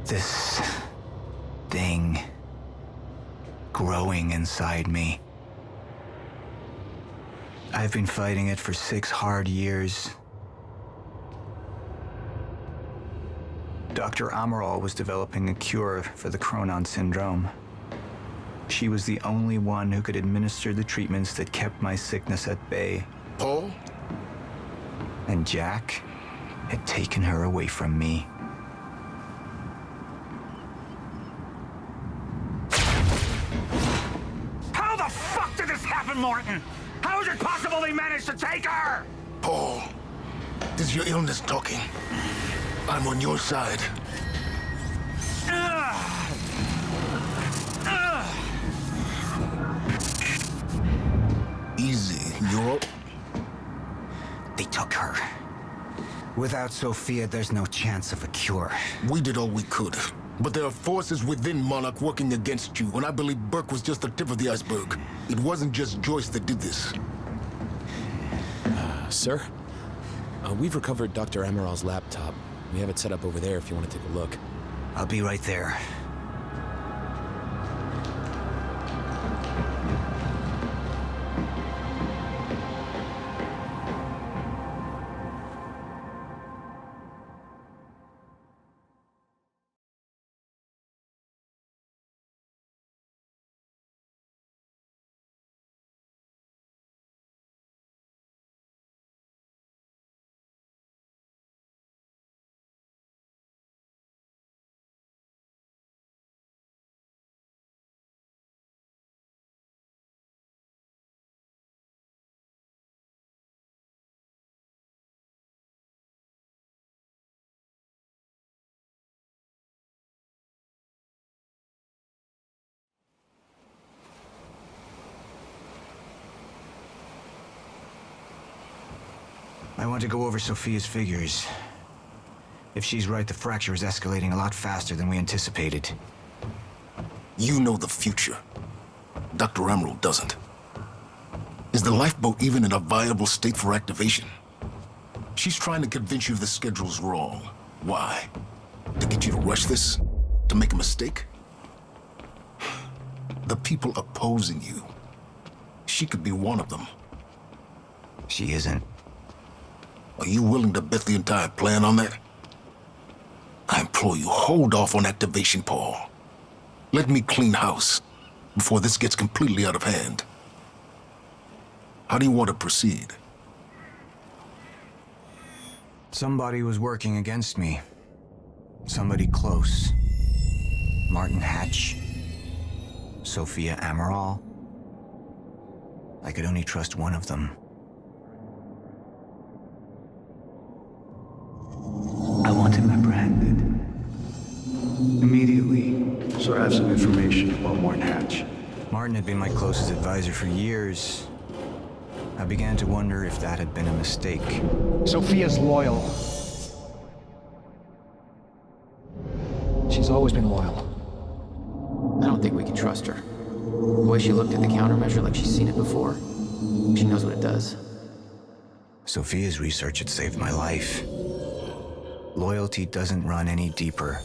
This thing growing inside me. I've been fighting it for 6 hard years. Dr. Amaral was developing a cure for the Chronon syndrome. She was the only one who could administer the treatments that kept my sickness at bay. Paul? And Jack had taken her away from me. How the fuck did this happen, Martin? How is it possible they managed to take her? Paul, this is your illness talking. I'm on your side. Easy, you're... They took her. Without Sophia, there's no chance of a cure. We did all we could. But there are forces within Monarch working against you, and I believe Burke was just the tip of the iceberg. It wasn't just Joyce that did this. Sir? We've recovered Dr. Amaral's laptop. We have it set up over there if you want to take a look. I'll be right there. I want to go over Sophia's figures. If she's right, the fracture is escalating a lot faster than we anticipated. You know the future. Dr. Amaral doesn't. Is the lifeboat even in a viable state for activation? She's trying to convince you the schedule's wrong. Why? To get you to rush this? To make a mistake? The people opposing you. She could be one of them. She isn't. Are you willing to bet the entire plan on that? I implore you, hold off on activation, Paul. Let me clean house before this gets completely out of hand. How do you want to proceed? Somebody was working against me. Somebody close. Martin Hatch. Sophia Amaral. I could only trust one of them. I want him apprehended. Immediately. So I have some information about Martin Hatch. Martin had been my closest advisor for years. I began to wonder if that had been a mistake. Sophia's loyal. She's always been loyal. I don't think we can trust her. The way she looked at the countermeasure like she's seen it before. She knows what it does. Sophia's research had saved my life. Loyalty doesn't run any deeper.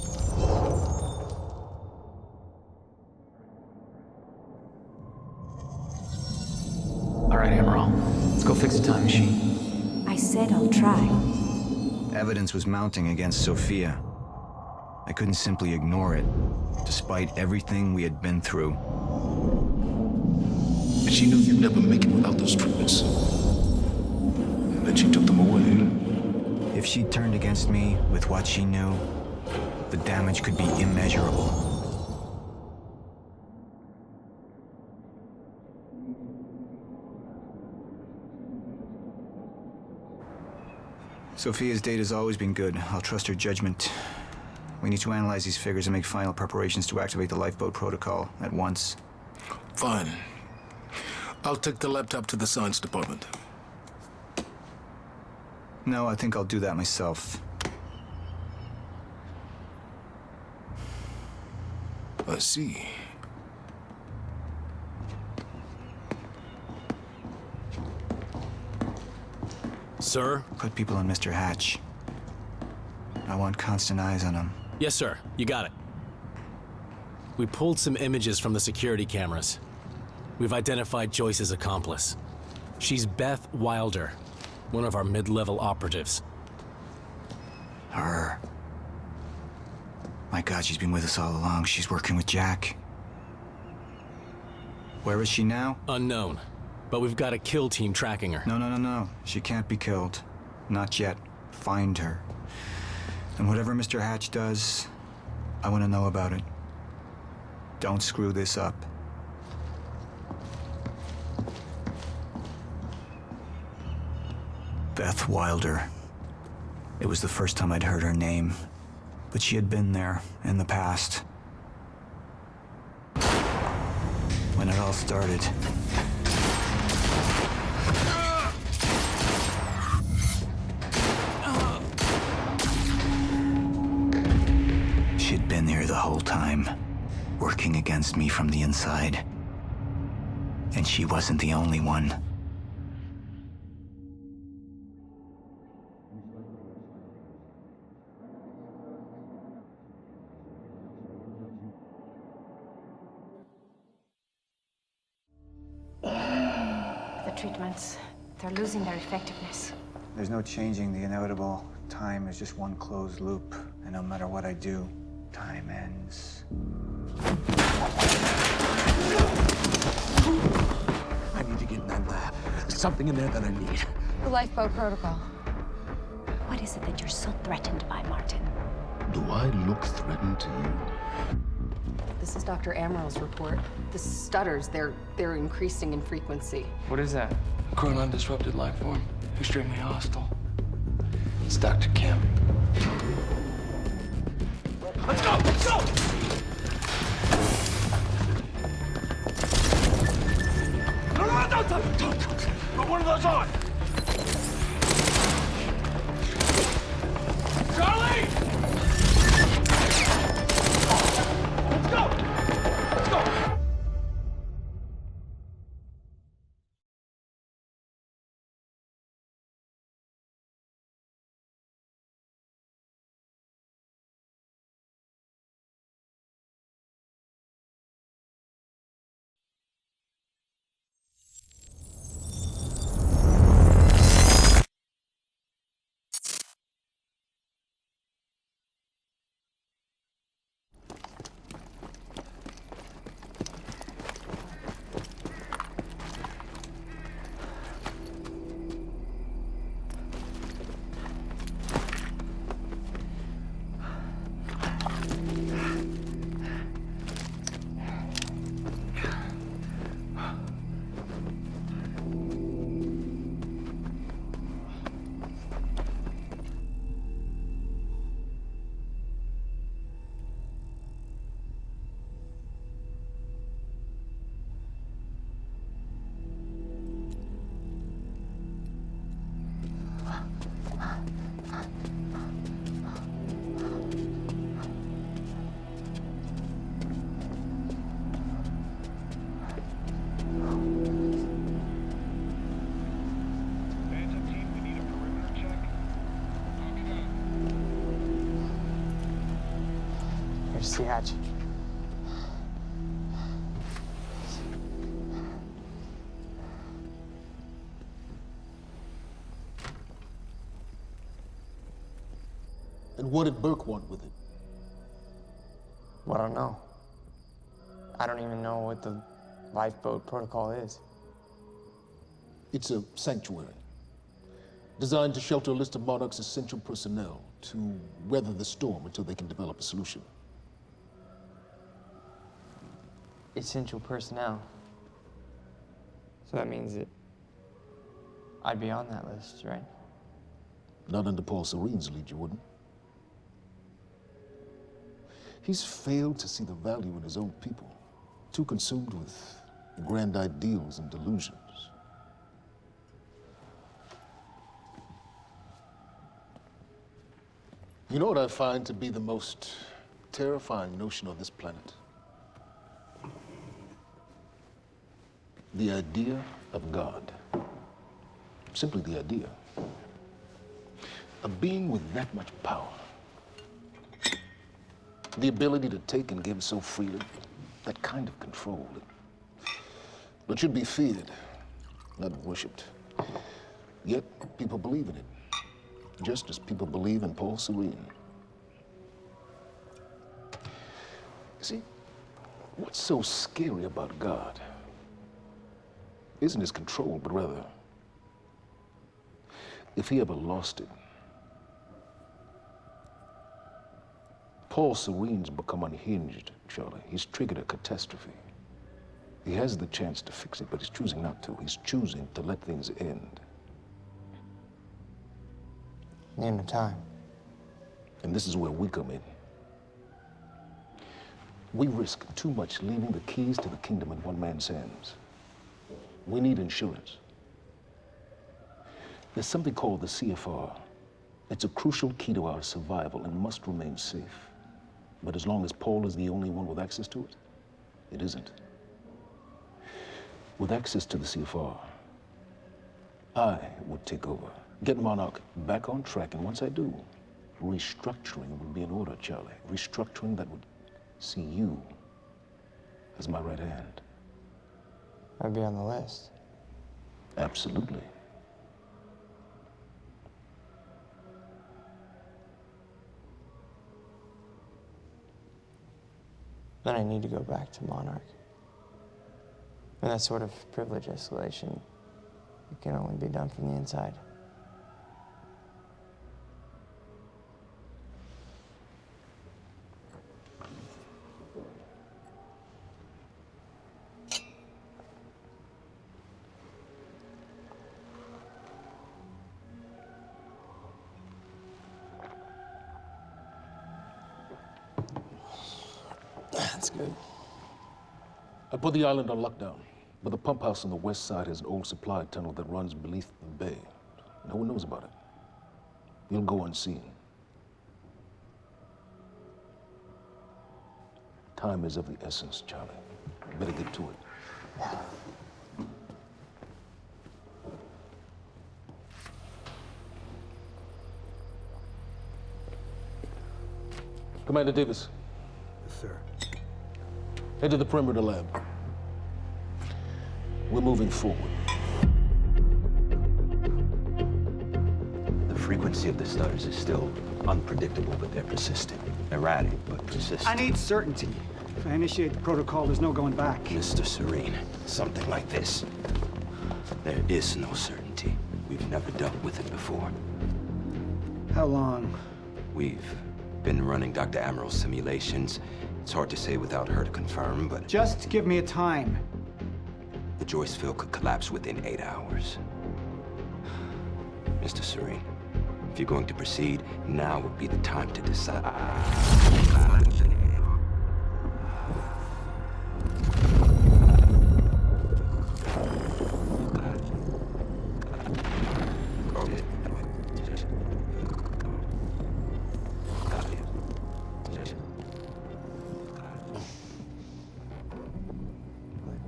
All right, Amaral. Let's go fix the time machine. I said I'll try. Evidence was mounting against Sophia. I couldn't simply ignore it, despite everything we had been through. And she knew you'd never make it without those treatments. And then she took them away. If she turned against me with what she knew, the damage could be immeasurable. Sophia's data's always been good. I'll trust her judgment. We need to analyze these figures and make final preparations to activate the lifeboat protocol at once. Fine. I'll take the laptop to the science department. No, I think I'll do that myself. I see. Sir? Put people on Mr. Hatch. I want constant eyes on him. Yes, sir. You got it. We pulled some images from the security cameras. We've identified Joyce's accomplice. She's Beth Wilder, one of our mid-level operatives. Her. My God, she's been with us all along. She's working with Jack. Where is she now? Unknown. But we've got a kill team tracking her. No. She can't be killed. Not yet. Find her. And whatever Mr. Hatch does, I want to know about it. Don't screw this up. Beth Wilder. It was the first time I'd heard her name, but she had been there in the past. When it all started. She'd been there the whole time, working against me from the inside. And she wasn't the only one. The treatments, they're losing their effectiveness. There's no changing the inevitable. Time is just one closed loop, and no matter what I do, time ends. I need to get in that lab. There's something in there that I need. The lifeboat protocol. What is it that you're so threatened by, Martin? Do I look threatened to you? This is Dr. Amaral's report. The stutters, they're increasing in frequency. What is that? A chronon-disrupted life form. Extremely hostile. It's Dr. Kim. Let's go! Let's go! No, don't. Put one of those on! Charlie! Let's go! Let's go! Here's the hatch. And what did Burke want with it? Well, I don't know. I don't even know what the lifeboat protocol is. It's a sanctuary, designed to shelter a list of Monarch's essential personnel to weather the storm until they can develop a solution. Essential personnel. So that means that I'd be on that list, right? Not under Paul Serene's lead, you wouldn't. He's failed to see the value in his own people, too consumed with grand ideals and delusions. You know what I find to be the most terrifying notion on this planet? The idea of God. Simply the idea. A being with that much power. The ability to take and give so freely, that kind of control, it should be feared, not worshipped. Yet, people believe in it, just as people believe in Paul Serene. See, what's so scary about God isn't his control, but rather, if he ever lost it. Paul Serene's become unhinged, Charlie. He's triggered a catastrophe. He has the chance to fix it, but he's choosing not to. He's choosing to let things end. The end of time. And this is where we come in. We risk too much leaving the keys to the kingdom in one man's hands. We need insurance. There's something called the CFR. It's a crucial key to our survival and must remain safe. But as long as Paul is the only one with access to it, it isn't. With access to the CFR, I would take over, get Monarch back on track, and once I do, restructuring would be in order, Charlie. Restructuring that would see you as my right hand. I'd be on the list. Absolutely. Then I need to go back to Monarch. And that sort of privilege escalation, it can only be done from the inside. That's good. I put the island on lockdown, but the pump house on the west side has an old supply tunnel that runs beneath the bay. No one knows about it. You'll go unseen. Time is of the essence, Charlie. Better get to it. Commander Davis. Yes, sir. Head to the perimeter lab. We're moving forward. The frequency of the stutters is still unpredictable, but they're persistent. Erratic, but persistent. I need certainty. If I initiate the protocol, there's no going back. Mr. Serene, something like this. There is no certainty. We've never dealt with it before. How long? We've been running Dr. Amaril's simulations. It's hard to say without her to confirm, but... Just give me a time. The Joyce field could collapse within 8 hours. Mr. Serene, if you're going to proceed, now would be the time to decide.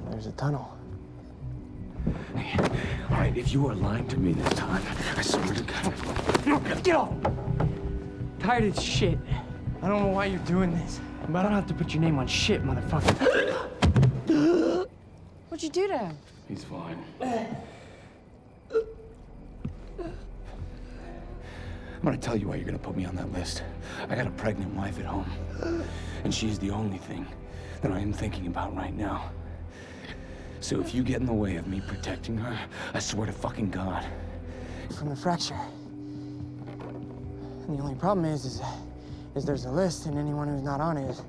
There's a tunnel. All right, if you are lying to me this time, I swear to God. Get off! Tired of this shit. I don't know why you're doing this, but I don't have to put your name on shit, motherfucker. What'd you do to him? He's fine. I'm gonna tell you why you're gonna put me on that list. I got a pregnant wife at home, and she's the only thing that I am thinking about right now. So if you get in the way of me protecting her, I swear to fucking God. From the fracture. And the only problem is there's a list, and anyone who's not on it is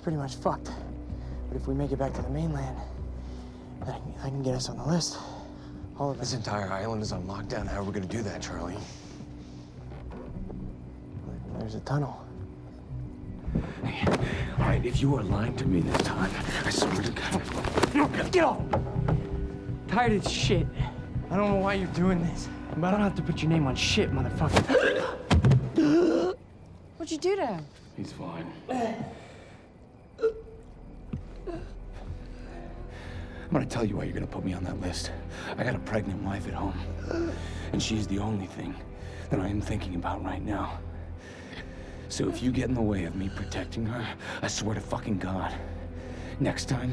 pretty much fucked. But if we make it back to the mainland, then I can get us on the list. All of it. This entire island is on lockdown. How are we gonna do that, Charlie? There's a tunnel. All right, if you are lying to me this time, I swear to God. Get off! Tired of this shit. I don't know why you're doing this, but I don't have to put your name on shit, motherfucker. What'd you do to him? He's fine. I'm gonna tell you why you're gonna put me on that list. I got a pregnant wife at home, and she's the only thing that I am thinking about right now. So if you get in the way of me protecting her, I swear to fucking God, next time,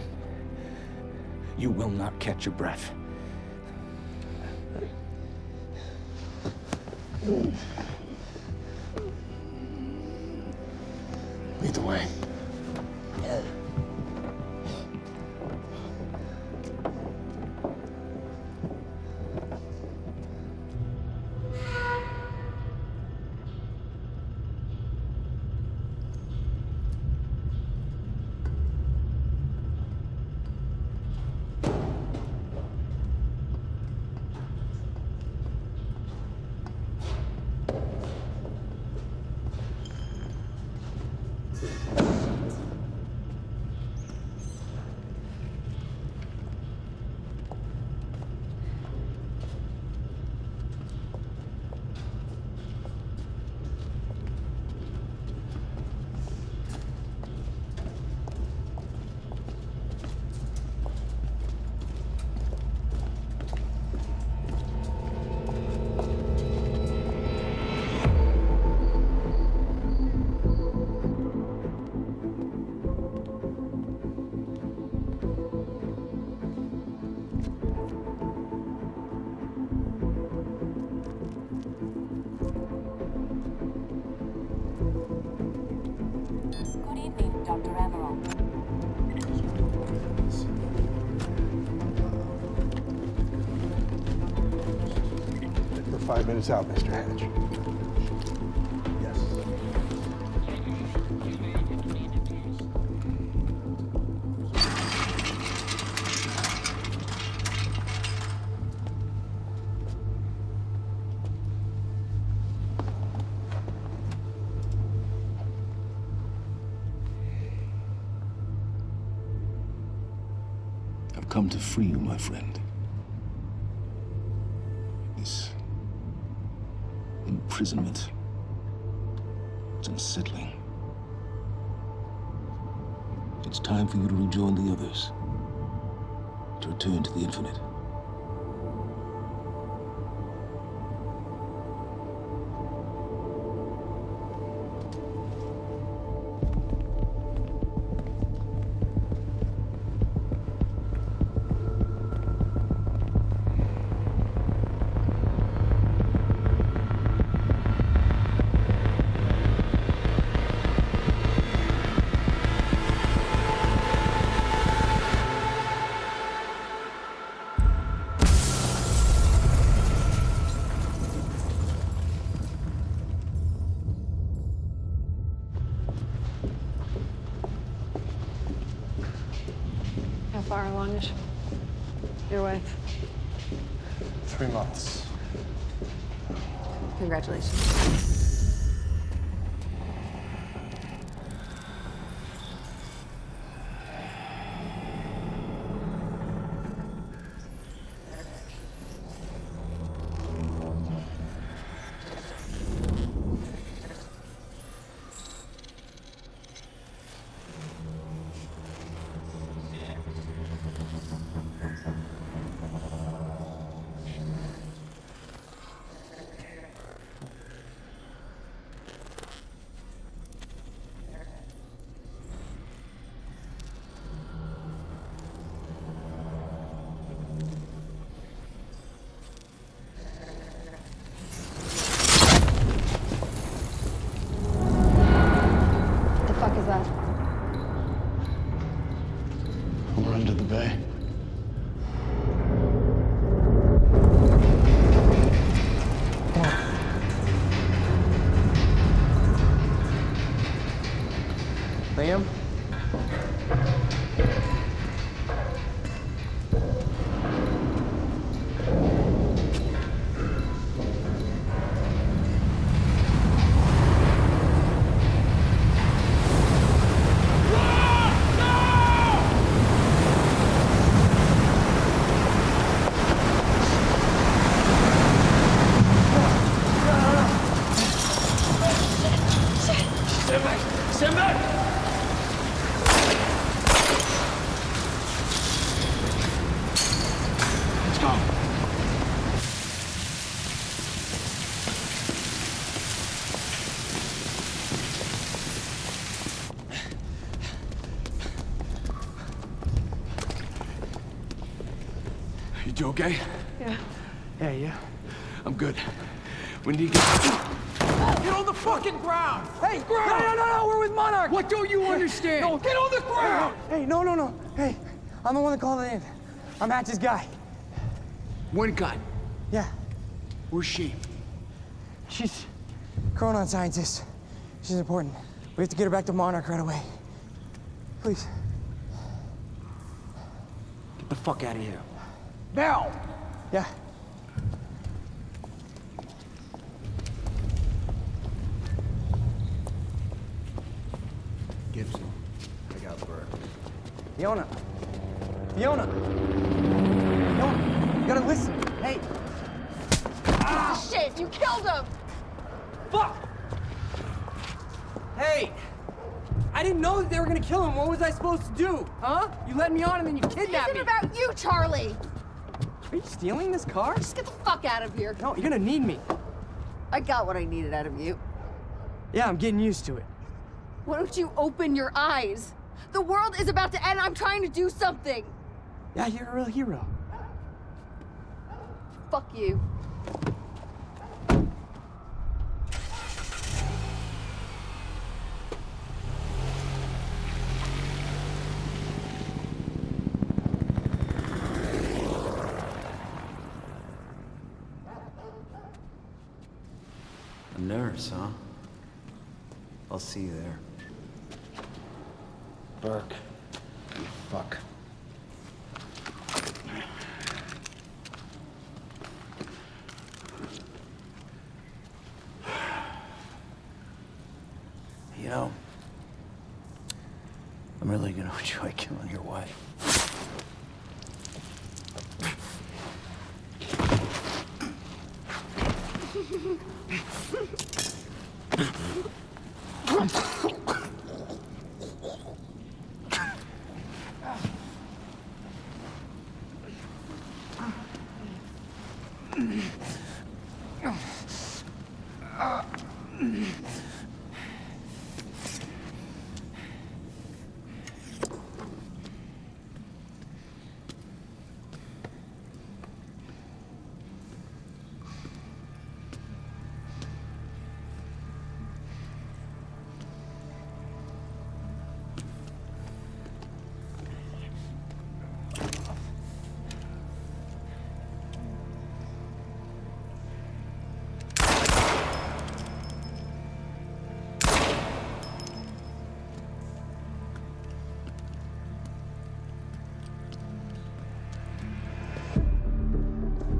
you will not catch your breath. Lead the way. Good evening, Dr. Amaral. We're 5 minutes out, Mr. Hatch. Yes. I've come to free you, my friend. This imprisonment, it's unsettling. It's time for you to rejoin the others, to return to the infinite. How far along is your wife? 3 months. Congratulations. We're under the bay. Liam? Stand back! Stand back! You okay? Yeah. Yeah, yeah. I'm good. We need to get on the fucking ground! Hey, no, we're with Monarch! What don't you understand? No, get on the ground! Hey, no. Hey, I'm the one that called it in. I'm Hatch's guy. One gun. Yeah. Where's she? She's Chronon scientist. She's important. We have to get her back to Monarch right away. Please. Get the fuck out of here. Now! Yeah. Gibson, I got Burke. Fiona, you gotta listen. Hey. Shit, you killed him! Fuck! Hey! I didn't know that they were gonna kill him. What was I supposed to do? Huh? You led me on and then you kidnapped me. It's about you, Charlie! Are you stealing this car? Just get the fuck out of here. No, you're gonna need me. I got what I needed out of you. Yeah, I'm getting used to it. Why don't you open your eyes? The world is about to end. I'm trying to do something. Yeah, you're a real hero. Fuck you. A nurse, huh? I'll see you there. Burke, you fuck. You know, I'm really gonna enjoy killing your wife.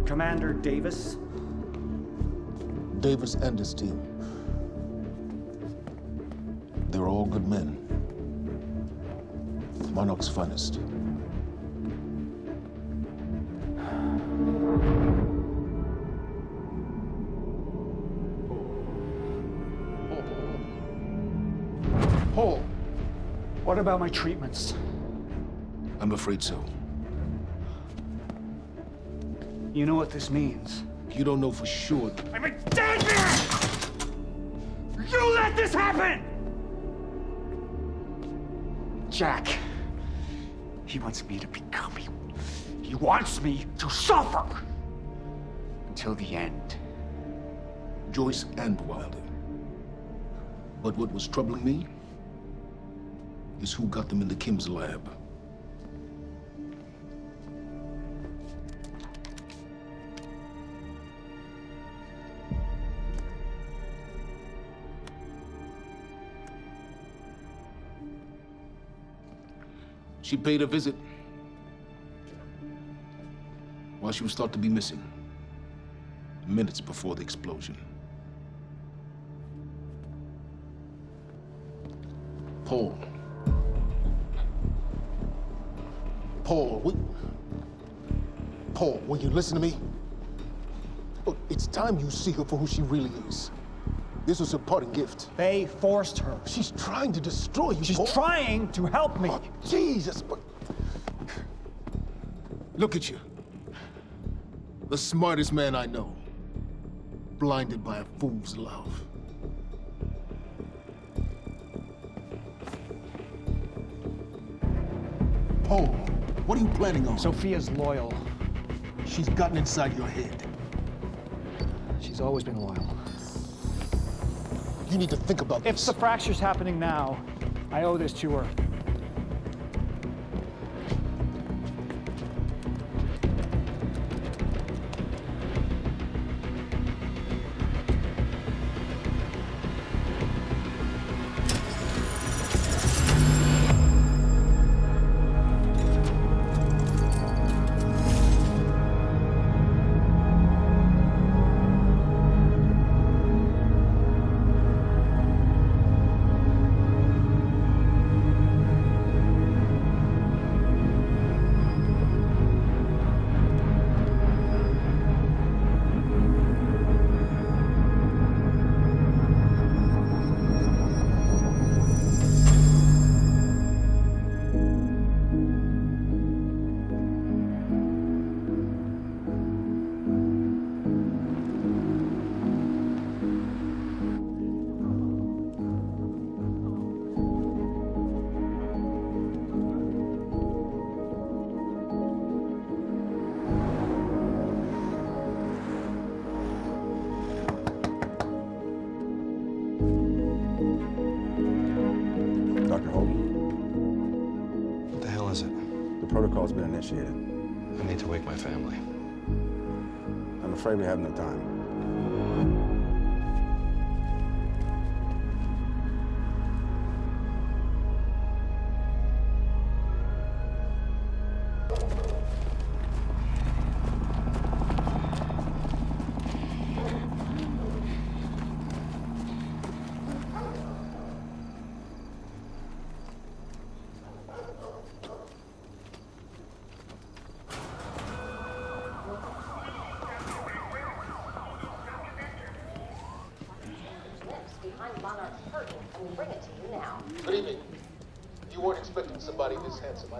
Commander Davis? Davis and his team. They're all good men. Monarch's finest. Paul, what about my treatments? I'm afraid so. You know what this means? You don't know for sure. I'm a dead man! You let this happen! Jack, he wants me to become you. He wants me to suffer until the end. Joyce and Wilder. But what was troubling me is who got them into Kim's lab. She paid a visit while she was thought to be missing, minutes before the explosion. Paul, will you listen to me? Look, it's time you see her for who she really is. This was her parting gift. They forced her. She's trying to destroy you, She's Paul. trying to help me. Oh, Jesus, but... Look at you. The smartest man I know. Blinded by a fool's love. Paul, what are you planning on? Sophia's loyal. she's gotten inside your head? She's always been loyal. You need to think about If this. the fracture's happening now, I owe this to her. Dr. Holden, What the hell is it? the protocol's been initiated. I need to wake my family. I'm afraid we have no time. Good evening. You weren't expecting somebody this handsome.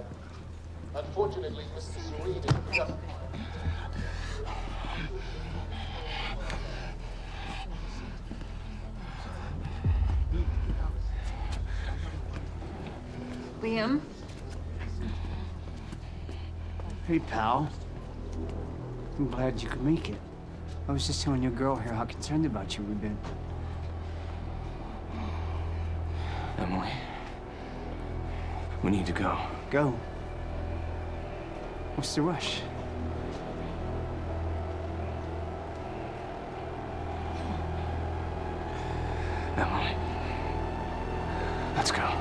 Unfortunately, Mr. Serene is just... Liam? Hey, pal. I'm glad you could make it. I was just telling your girl here how concerned about you we've been. Emily, we need to go. Go? What's the rush? Emily, let's go.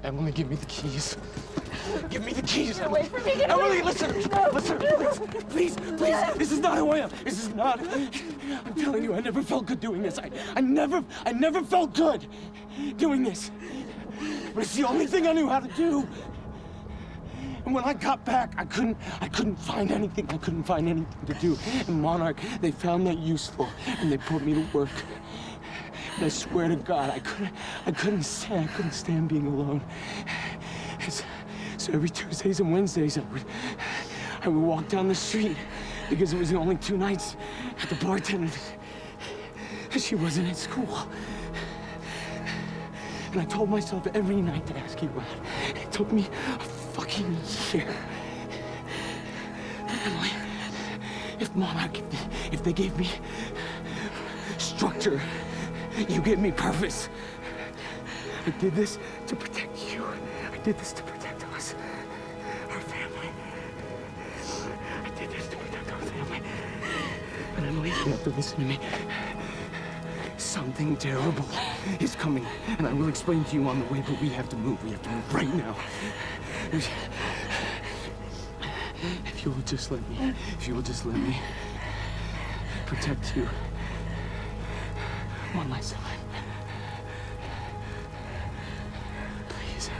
Emily, give me the keys. Give me the keys. Get away from me. Get Emily, away. listen. No. Listen, please, this is not who I am. This is not. I'm telling you, I never felt good doing this. I never felt good doing this. But it's the only thing I knew how to do. And when I got back, I couldn't find anything. I couldn't find anything to do. And Monarch, they found that useful, and they put me to work. And I swear to God, I couldn't stand being alone. So every Tuesdays and Wednesdays, I would walk down the street because it was the only 2 nights at the bartender. She wasn't at school. And I told myself every night to ask you out. It took me a fucking year. Emily, if they gave me structure, you gave me purpose. I did this to protect you. I did this to protect us, our family. I did this to protect our family. But Emily, you have to listen to me. Something terrible is coming, and I will explain to you on the way, but we have to move. We have to move right now. If you will just let me protect you one last time. Please.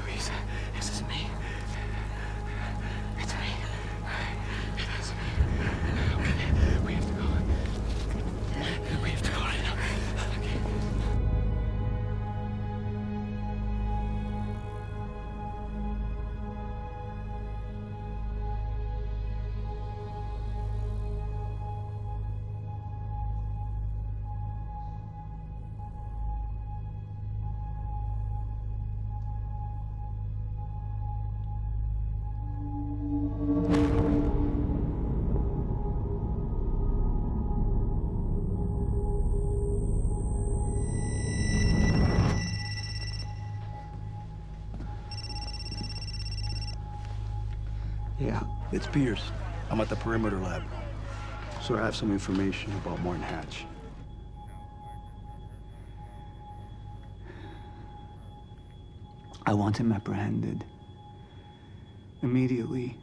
Please. This is me. It's me. It is me. Okay. We have to go. We have to go right now. Okay. Yeah, it's Pierce. I'm at the perimeter lab. So I have some information about Martin Hatch. I want him apprehended. Immediately.